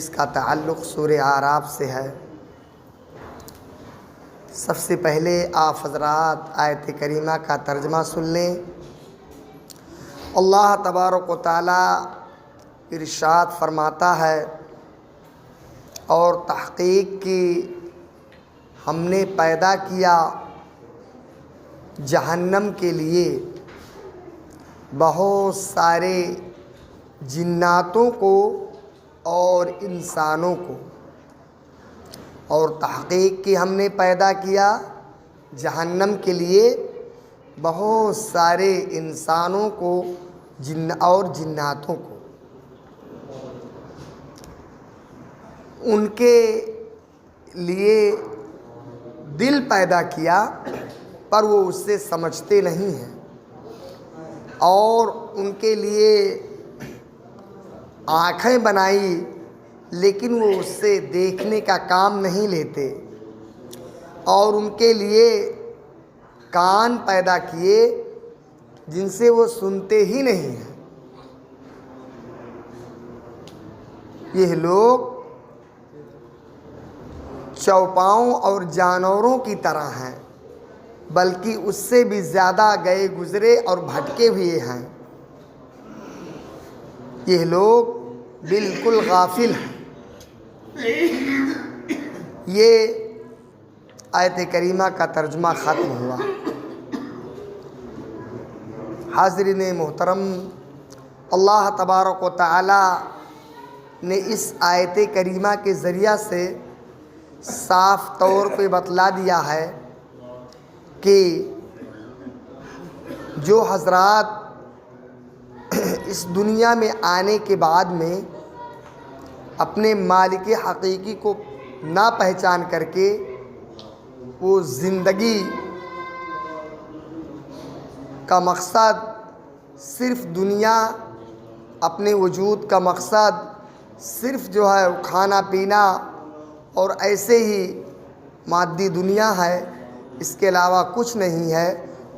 جس کا تعلق سورہ اعراف سے ہے۔ سب سے پہلے آپ حضرات آیت کریمہ کا ترجمہ سن لیں۔ اللہ تبارک و تعالی ارشاد فرماتا ہے، اور تحقیق کی ہم نے پیدا کیا جہنم کے لیے بہت سارے جناتوں کو اور انسانوں کو، اور تحقیق کی ہم نے پیدا کیا جہنم کے لیے بہت سارے انسانوں کو اور جناتوں کو۔ ان کے لیے دل پیدا کیا پر وہ اس سے سمجھتے نہیں ہیں، اور ان کے لیے آنکھیں بنائی لیکن وہ اس سے دیکھنے کا کام نہیں لیتے، اور ان کے لیے کان پیدا کیے جن سے وہ سنتے ہی نہیں ہیں۔ یہ لوگ چوپاؤں اور جانوروں کی طرح ہیں، بلکہ اس سے بھی زیادہ گئے گزرے اور بھٹکے ہوئے ہیں۔ یہ لوگ بالکل غافل ہیں۔ یہ آیت کریمہ کا ترجمہ ختم ہوا۔ حاضرین محترم، اللہ تبارک و تعالی نے اس آیت کریمہ کے ذریعہ سے صاف طور پہ بتلا دیا ہے کہ جو حضرات اس دنیا میں آنے کے بعد میں اپنے مالک حقیقی کو نہ پہچان کر کے وہ زندگی کا مقصد صرف دنیا، اپنے وجود کا مقصد صرف جو ہے کھانا پینا اور ایسے ہی مادی دنیا ہے، اس کے علاوہ کچھ نہیں ہے،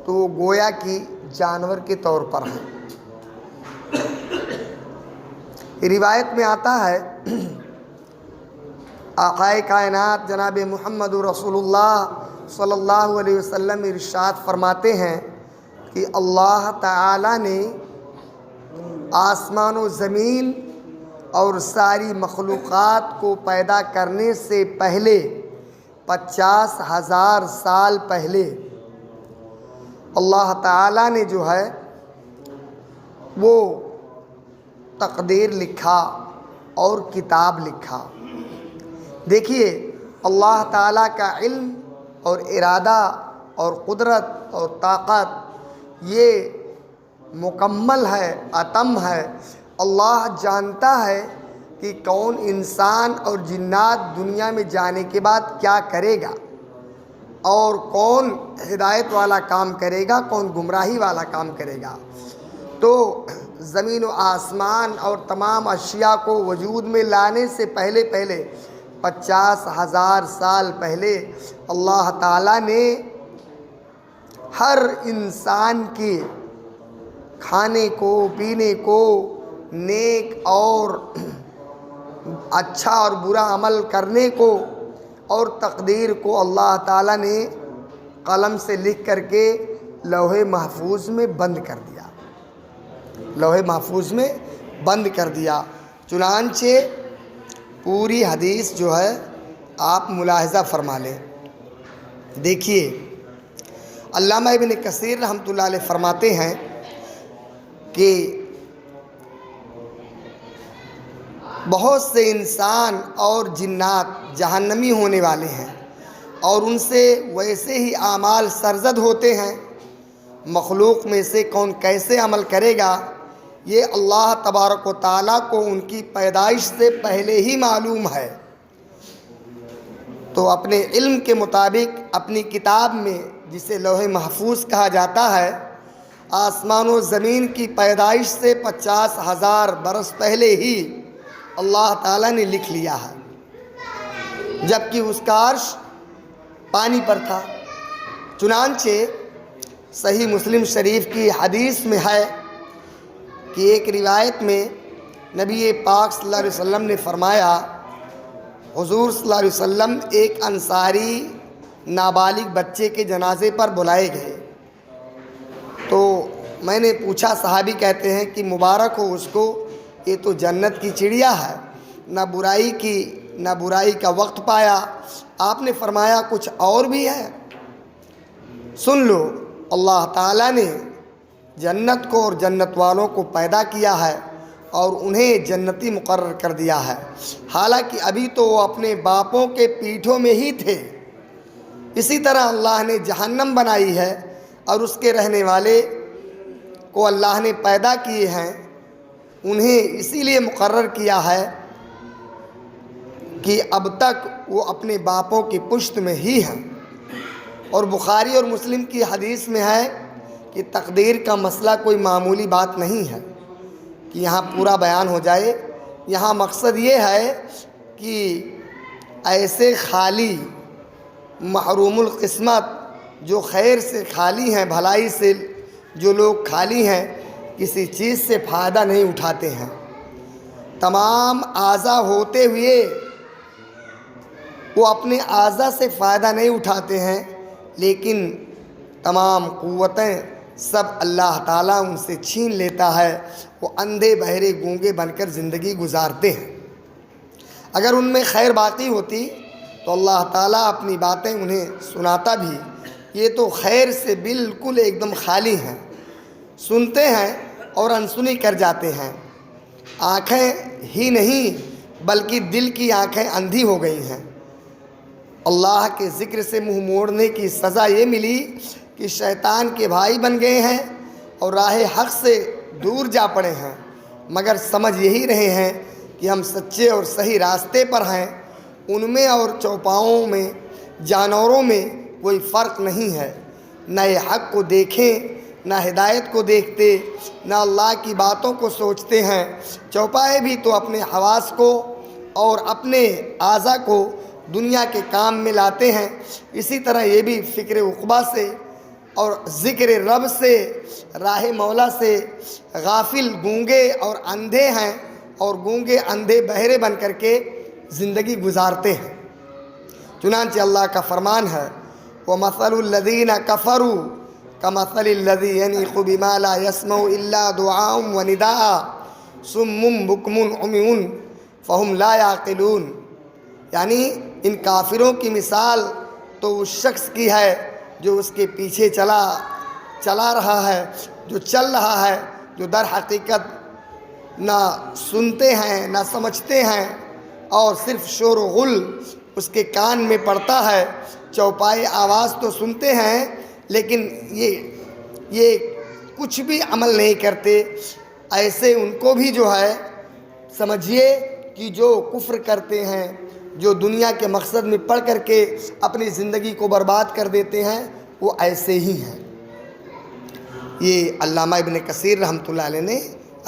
تو وہ گویا کہ جانور کے طور پر ہے۔ روایت میں آتا ہے، آقائے کائنات جناب محمد رسول اللہ صلی اللہ علیہ وسلم ارشاد فرماتے ہیں کہ اللہ تعالی نے آسمان و زمین اور ساری مخلوقات کو پیدا کرنے سے پہلے 50,000 سال پہلے اللہ تعالی نے جو ہے وہ تقدیر لکھا اور کتاب لکھا۔ دیکھیے، اللہ تعالیٰ کا علم اور ارادہ اور قدرت اور طاقت یہ مکمل ہے، اتم ہے۔ اللہ جانتا ہے کہ کون انسان اور جنات دنیا میں جانے کے بعد کیا کرے گا، اور کون ہدایت والا کام کرے گا، کون گمراہی والا کام کرے گا۔ تو زمین و آسمان اور تمام اشیاء کو وجود میں لانے سے پہلے 50,000 سال پہلے اللہ تعالیٰ نے ہر انسان کے کھانے کو، پینے کو، نیک اور اچھا اور برا عمل کرنے کو اور تقدیر کو اللہ تعالیٰ نے قلم سے لکھ کر کے لوح محفوظ میں بند کر دیا، لوح محفوظ میں بند کر دیا۔ چنانچہ پوری حدیث جو ہے آپ ملاحظہ فرما لیں۔ دیکھیے، علامہ ابن کثیر رحمۃ اللہ علیہ فرماتے ہیں کہ بہت سے انسان اور جنات جہنمی ہونے والے ہیں، اور ان سے ویسے ہی اعمال سرزد ہوتے ہیں۔ مخلوق میں سے کون کیسے عمل کرے گا، یہ اللہ تبارک و تعالیٰ کو ان کی پیدائش سے پہلے ہی معلوم ہے۔ تو اپنے علم کے مطابق اپنی کتاب میں، جسے لوح محفوظ کہا جاتا ہے، آسمان و زمین کی پیدائش سے 50,000 برس پہلے ہی اللہ تعالیٰ نے لکھ لیا ہے، جبکہ اس کا عرش پانی پر تھا۔ چنانچہ صحیح مسلم شریف کی حدیث میں ہے کہ ایک روایت میں نبی پاک صلی اللہ علیہ وسلم نے فرمایا حضور صلی اللہ علیہ وسلم ایک انصاری نابالغ بچے کے جنازے پر بلائے گئے، تو میں نے پوچھا، صحابی کہتے ہیں کہ مبارک ہو اس کو، یہ تو جنت کی چڑیا ہے، نہ برائی کا وقت پایا۔ آپ نے فرمایا کچھ اور بھی ہے؟ سن لو، اللہ تعالیٰ نے جنت کو اور جنت والوں کو پیدا کیا ہے اور انہیں جنتی مقرر کر دیا ہے، حالانکہ ابھی تو وہ اپنے باپوں کے پیٹھوں میں ہی تھے۔ اسی طرح اللہ نے جہنم بنائی ہے اور اس کے رہنے والے کو اللہ نے پیدا کیے ہیں، انہیں اسی لیے مقرر کیا ہے کہ اب تک وہ اپنے باپوں کی پشت میں ہی ہیں۔ اور بخاری اور مسلم کی حدیث میں ہے کہ تقدیر کا مسئلہ کوئی معمولی بات نہیں ہے کہ یہاں پورا بیان ہو جائے۔ یہاں مقصد یہ ہے کہ ایسے خالی محروم القسمت جو خیر سے خالی ہیں، بھلائی سے جو لوگ خالی ہیں، کسی چیز سے فائدہ نہیں اٹھاتے ہیں۔ تمام اعضاء ہوتے ہوئے وہ اپنے اعضاء سے فائدہ نہیں اٹھاتے ہیں، لیکن تمام قوتیں سب اللہ تعالیٰ ان سے چھین لیتا ہے، وہ اندھے بہرے گونگے بن کر زندگی گزارتے ہیں۔ اگر ان میں خیر باقی ہوتی تو اللہ تعالیٰ اپنی باتیں انہیں سناتا بھی۔ یہ تو خیر سے بالکل ایک دم خالی ہیں، سنتے ہیں اور انسنی کر جاتے ہیں۔ آنکھیں ہی نہیں بلکہ دل کی آنکھیں اندھی ہو گئی ہیں۔ اللہ کے ذکر سے منہ موڑنے کی سزا یہ ملی کہ شیطان کے بھائی بن گئے ہیں اور راہ حق سے دور جا پڑے ہیں، مگر سمجھ یہی رہے ہیں کہ ہم سچے اور صحیح راستے پر ہیں۔ ان میں اور چوپاؤں میں، جانوروں میں کوئی فرق نہیں ہے، نہ یہ حق کو دیکھیں نہ ہدایت کو دیکھتے، نہ اللہ کی باتوں کو سوچتے ہیں۔ چوپائے بھی تو اپنے حواس کو اور اپنے اعضاء کو دنیا کے کام میں لاتے ہیں، اسی طرح یہ بھی فکر عقبہ سے اور ذکر رب سے، راہ مولا سے غافل گونگے اور اندھے ہیں، اور گونگے اندھے بہرے بن کر کے زندگی گزارتے ہیں۔ چنانچہ اللہ کا فرمان ہے، وَمَثَلُ الَّذِينَ كَفَرُوا كَمَثَلِ الَّذِي يَنِيقُ بِمَا لَا يَسْمَعُ إِلَّا دُعَاءً وَنِدَاءً صُمٌّ بُكْمٌ عُمْيٌ فَهُمْ لَا يَعْقِلُونَ۔ یعنی ان کافروں کی مثال تو اس شخص کی ہے جو اس کے پیچھے چلا رہا ہے، جو چل رہا ہے، جو در حقیقت نہ سنتے ہیں نہ سمجھتے ہیں، اور صرف شور و غل اس کے کان میں پڑتا ہے۔ چوپائے آواز تو سنتے ہیں لیکن یہ کچھ بھی عمل نہیں کرتے۔ ایسے ان کو بھی جو ہے سمجھیے کہ جو کفر کرتے ہیں، جو دنیا کے مقصد میں پڑھ کر کے اپنی زندگی کو برباد کر دیتے ہیں، وہ ایسے ہی ہیں۔ یہ علامہ ابن کثیر رحمۃ اللہ علیہ نے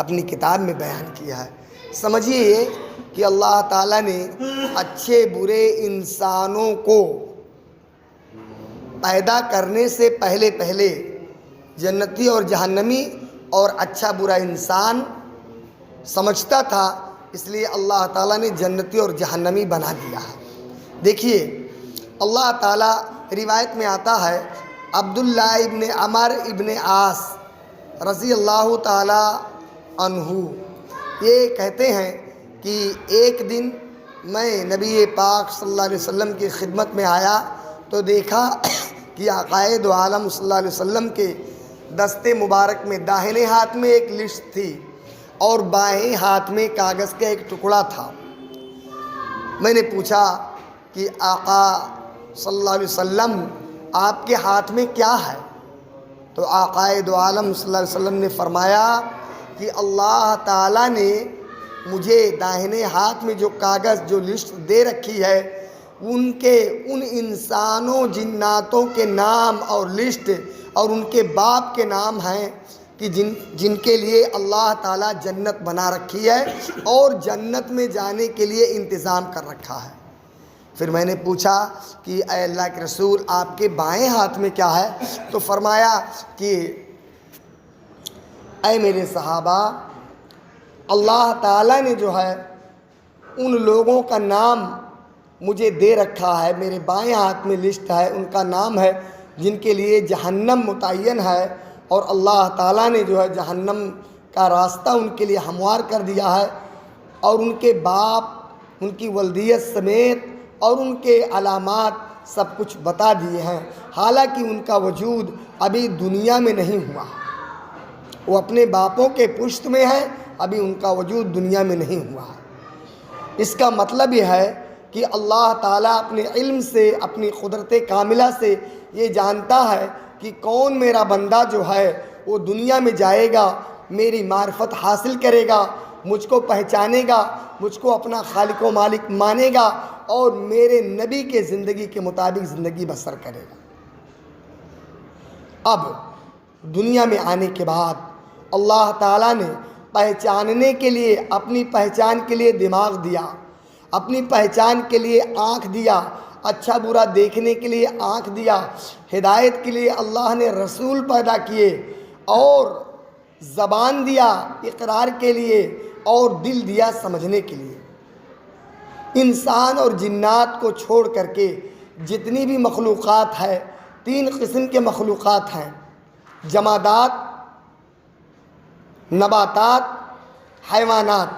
اپنی کتاب میں بیان کیا ہے۔ سمجھیے کہ اللہ تعالیٰ نے اچھے برے انسانوں کو پیدا کرنے سے پہلے جنتی اور جہنمی اور اچھا برا انسان سمجھتا تھا، اس لیے اللہ تعالیٰ نے جنتی اور جہنمی بنا دیا ہے۔ دیکھیے اللہ تعالیٰ، روایت میں آتا ہے عبداللہ ابن عمر ابن عاص رضی اللہ تعالیٰ عنہ یہ کہتے ہیں کہ ایک دن میں نبی پاک صلی اللہ علیہ وسلم کی خدمت میں آیا تو دیکھا کہ عقائد عالم صلی اللہ علیہ وسلم کے دستے مبارک میں داہنے ہاتھ میں ایک لسٹ تھی اور بائیں ہاتھ میں کاغذ کا ایک ٹکڑا تھا۔ میں نے پوچھا کہ آقا صلی اللہ علیہ وسلم آپ کے ہاتھ میں کیا ہے؟ تو عقائد عالم صلی اللہ علیہ وسلم نے فرمایا کہ اللہ تعالیٰ نے مجھے داہنے ہاتھ میں جو کاغذ جو لسٹ دے رکھی ہے ان انسانوں جناتوں کے نام اور لسٹ اور ان کے باپ کے نام ہیں کہ جن کے لیے اللہ تعالیٰ جنت بنا رکھی ہے اور جنت میں جانے کے لیے انتظام کر رکھا ہے۔ پھر میں نے پوچھا کہ اے اللہ کے رسول آپ کے بائیں ہاتھ میں کیا ہے؟ تو فرمایا کہ اے میرے صحابہ، اللہ تعالیٰ نے جو ہے ان لوگوں کا نام مجھے دے رکھا ہے، میرے بائیں ہاتھ میں لسٹ ہے، ان کا نام ہے جن کے لیے جہنم متعین ہے، اور اللہ تعالیٰ نے جو ہے جہنم کا راستہ ان کے لیے ہموار کر دیا ہے، اور ان کے باپ، ان کی ولدیت سمیت اور ان کے علامات سب کچھ بتا دیے ہیں، حالانکہ ان کا وجود ابھی دنیا میں نہیں ہوا، وہ اپنے باپوں کے پشت میں ہے، ابھی ان کا وجود دنیا میں نہیں ہوا ہے۔ اس کا مطلب یہ ہے کہ اللہ تعالیٰ اپنے علم سے، اپنی قدرت کاملہ سے یہ جانتا ہے کہ کون میرا بندہ جو ہے وہ دنیا میں جائے گا، میری معرفت حاصل کرے گا، مجھ کو پہچانے گا، مجھ کو اپنا خالق و مالک مانے گا، اور میرے نبی کے زندگی کے مطابق زندگی بسر کرے گا۔ اب دنیا میں آنے کے بعد اللہ تعالیٰ نے پہچاننے کے لیے، اپنی پہچان کے لیے دماغ دیا، اپنی پہچان کے لیے آنکھ دیا، اچھا برا دیکھنے کے لیے آنکھ دیا، ہدایت کے لیے اللہ نے رسول پیدا کیے، اور زبان دیا اقرار کے لیے، اور دل دیا سمجھنے کے لیے۔ انسان اور جنات کو چھوڑ کر کے جتنی بھی مخلوقات ہے، 3 قسم کے مخلوقات ہیں: جمادات، نباتات، حیوانات۔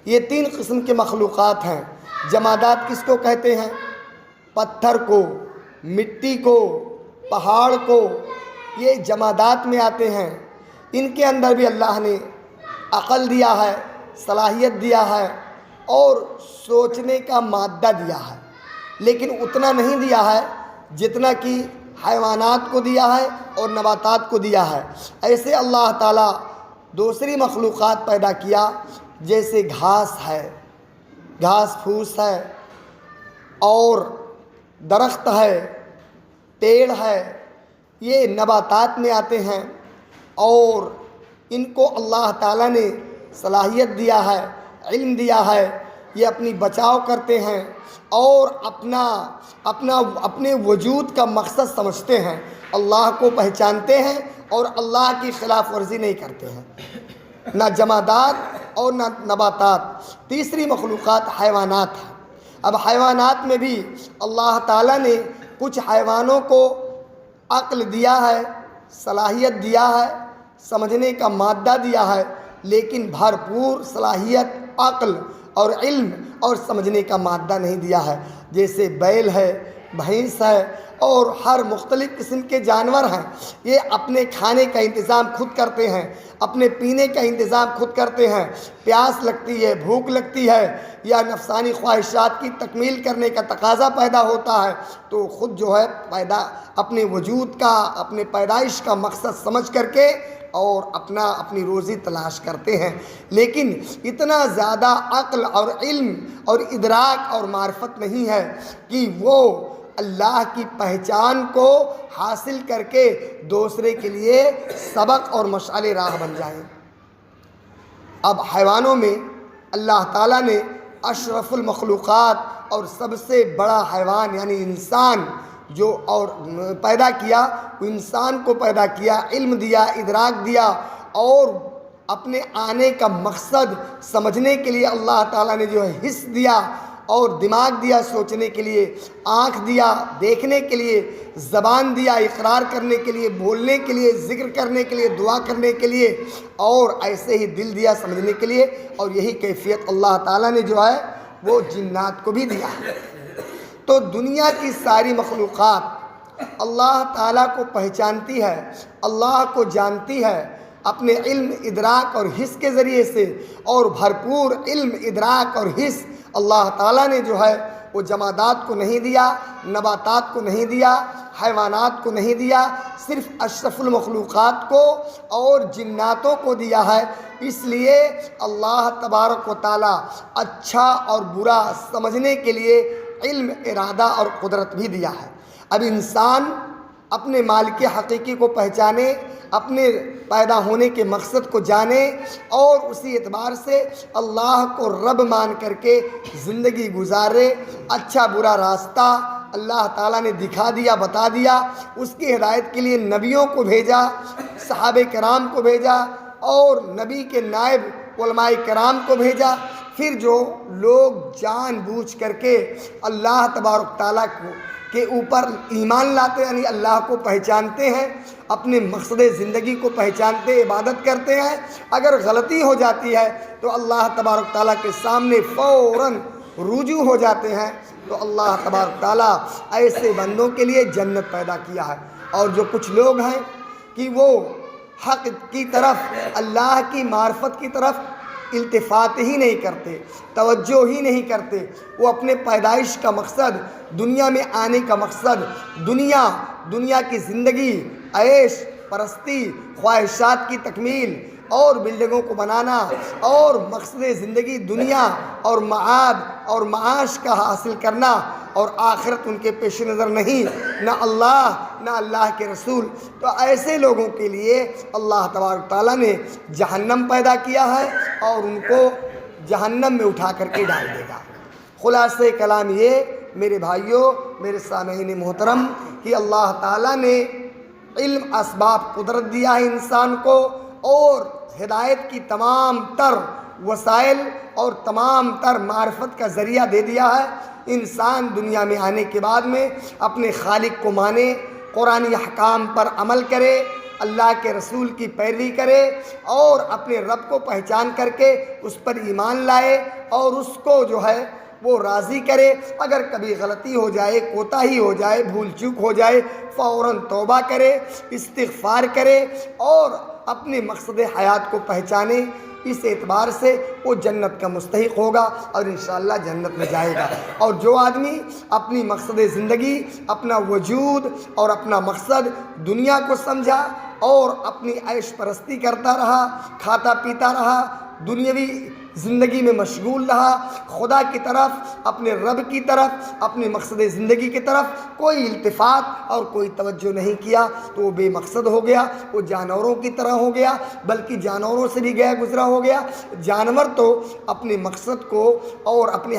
یہ 3 قسم کے مخلوقات ہیں۔ جمادات کس کو کہتے ہیں؟ پتھر کو، مٹی کو، پہاڑ کو، یہ جمادات میں آتے ہیں۔ ان کے اندر بھی اللہ نے عقل دیا ہے، صلاحیت دیا ہے، اور سوچنے کا مادہ دیا ہے، لیکن اتنا نہیں دیا ہے جتنا کہ حیوانات کو دیا ہے اور نباتات کو دیا ہے۔ ایسے اللہ تعالیٰ دوسری مخلوقات پیدا کیا، جیسے گھاس ہے، گھاس پھوس ہے، اور درخت ہے، پیڑ ہے، یہ نباتات میں آتے ہیں، اور ان کو اللہ تعالیٰ نے صلاحیت دیا ہے، علم دیا ہے، یہ اپنی بچاؤ کرتے ہیں، اور اپنے وجود کا مقصد سمجھتے ہیں، اللہ کو پہچانتے ہیں، اور اللہ کی خلاف ورزی نہیں کرتے ہیں۔ نہ جمادات اور نہ نباتات۔ تیسری مخلوقات حیوانات ہیں۔ اب حیوانات میں بھی اللہ تعالیٰ نے کچھ حیوانوں کو عقل دیا ہے، صلاحیت دیا ہے، سمجھنے کا مادہ دیا ہے، لیکن بھرپور صلاحیت، عقل اور علم اور سمجھنے کا مادہ نہیں دیا ہے۔ جیسے بیل ہے، بھینس ہے، اور ہر مختلف قسم کے جانور ہیں، یہ اپنے کھانے کا انتظام خود کرتے ہیں، اپنے پینے کا انتظام خود کرتے ہیں۔ پیاس لگتی ہے، بھوک لگتی ہے، یا نفسانی خواہشات کی تکمیل کرنے کا تقاضا پیدا ہوتا ہے، تو خود جو ہے اپنے وجود کا، اپنے پیدائش کا مقصد سمجھ کر کے اور اپنی روزی تلاش کرتے ہیں۔ لیکن اتنا زیادہ عقل اور علم اور ادراک اور معرفت نہیں ہے کہ وہ اللہ کی پہچان کو حاصل کر کے دوسرے کے لیے سبق اور مشعل راہ بن جائیں۔ اب حیوانوں میں اللہ تعالیٰ نے اشرف المخلوقات اور سب سے بڑا حیوان یعنی انسان جو اور پیدا کیا، وہ انسان کو پیدا کیا، علم دیا، ادراک دیا، اور اپنے آنے کا مقصد سمجھنے کے لیے اللہ تعالیٰ نے جو ہے حس دیا، اور دماغ دیا سوچنے کے لیے، آنکھ دیا دیکھنے کے لیے، زبان دیا اقرار کرنے کے لیے، بولنے کے لیے، ذکر کرنے کے لیے، دعا کرنے کے لیے، اور ایسے ہی دل دیا سمجھنے کے لیے۔ اور یہی کیفیت اللہ تعالیٰ نے جو ہے وہ جنات کو بھی دیا۔ تو دنیا کی ساری مخلوقات اللہ تعالیٰ کو پہچانتی ہے، اللہ کو جانتی ہے اپنے علم، ادراک اور حس کے ذریعے سے، اور بھرپور علم، ادراک اور حس اللہ تعالیٰ نے جو ہے وہ جمادات کو نہیں دیا، نباتات کو نہیں دیا، حیوانات کو نہیں دیا، صرف اشرف المخلوقات کو اور جناتوں کو دیا ہے۔ اس لیے اللہ تبارک و تعالیٰ اچھا اور برا سمجھنے کے لیے علم، ارادہ اور قدرت بھی دیا ہے۔ اب انسان اپنے مالک حقیقی کو پہچانے، اپنے پیدا ہونے کے مقصد کو جانے، اور اسی اعتبار سے اللہ کو رب مان کر کے زندگی گزارے۔ اچھا برا راستہ اللہ تعالیٰ نے دکھا دیا، بتا دیا، اس کی ہدایت کے لیے نبیوں کو بھیجا، صحابہ کرام کو بھیجا، اور نبی کے نائب علماء کرام کو بھیجا، پھر جو لوگ جان بوجھ کر کے اللہ تبارک تعالیٰ کے اوپر ایمان لاتے ہیں، یعنی اللہ کو پہچانتے ہیں، اپنے مقصد زندگی کو پہچانتے، عبادت کرتے ہیں، اگر غلطی ہو جاتی ہے تو اللہ تبارک تعالیٰ کے سامنے فوراً رجوع ہو جاتے ہیں، تو اللہ تبارک تعالیٰ ایسے بندوں کے لیے جنت پیدا کیا ہے۔ اور جو کچھ لوگ ہیں کہ وہ حق کی طرف، اللہ کی معرفت کی طرف التفات ہی نہیں کرتے، توجہ ہی نہیں کرتے، وہ اپنے پیدائش کا مقصد، دنیا میں آنے کا مقصد، دنیا کی زندگی، عیش پرستی، خواہشات کی تکمیل اور بلڈنگوں کو بنانا اور مقصد زندگی دنیا اور معاد اور معاش کا حاصل کرنا، اور آخرت ان کے پیش نظر نہیں، نہ اللہ کے رسول، تو ایسے لوگوں کے لیے اللہ تبارک تعالیٰ نے جہنم پیدا کیا ہے اور ان کو جہنم میں اٹھا کر کے ڈال دے گا۔ خلاصہ کلام یہ میرے بھائیوں، میرے سامعین محترم، کہ اللہ تعالیٰ نے علم، اسباب، قدرت دیا ہے انسان کو، اور ہدایت کی تمام تر وسائل اور تمام تر معرفت کا ذریعہ دے دیا ہے۔ انسان دنیا میں آنے کے بعد میں اپنے خالق کو مانے، قرآنی احکام پر عمل کرے، اللہ کے رسول کی پیروی کرے، اور اپنے رب کو پہچان کر کے اس پر ایمان لائے اور اس کو جو ہے وہ راضی کرے۔ اگر کبھی غلطی ہو جائے، کوتاہی ہو جائے، بھول چوک ہو جائے، فوراً توبہ کرے، استغفار کرے اور اپنے مقصد حیات کو پہچانے۔ اس اعتبار سے وہ جنت کا مستحق ہوگا اور انشاءاللہ جنت میں جائے گا۔ اور جو آدمی اپنی مقصد زندگی، اپنا وجود اور اپنا مقصد دنیا کو سمجھا اور اپنی عیش پرستی کرتا رہا، کھاتا پیتا رہا، دنیاوی زندگی میں مشغول رہا، خدا کی طرف، اپنے رب کی طرف، اپنے مقصد زندگی کی طرف کوئی التفات اور کوئی توجہ نہیں کیا، تو وہ بے مقصد ہو گیا، وہ جانوروں کی طرح ہو گیا، بلکہ جانوروں سے بھی گیا گزرا ہو گیا۔ جانور تو اپنے مقصد کو اور اپنے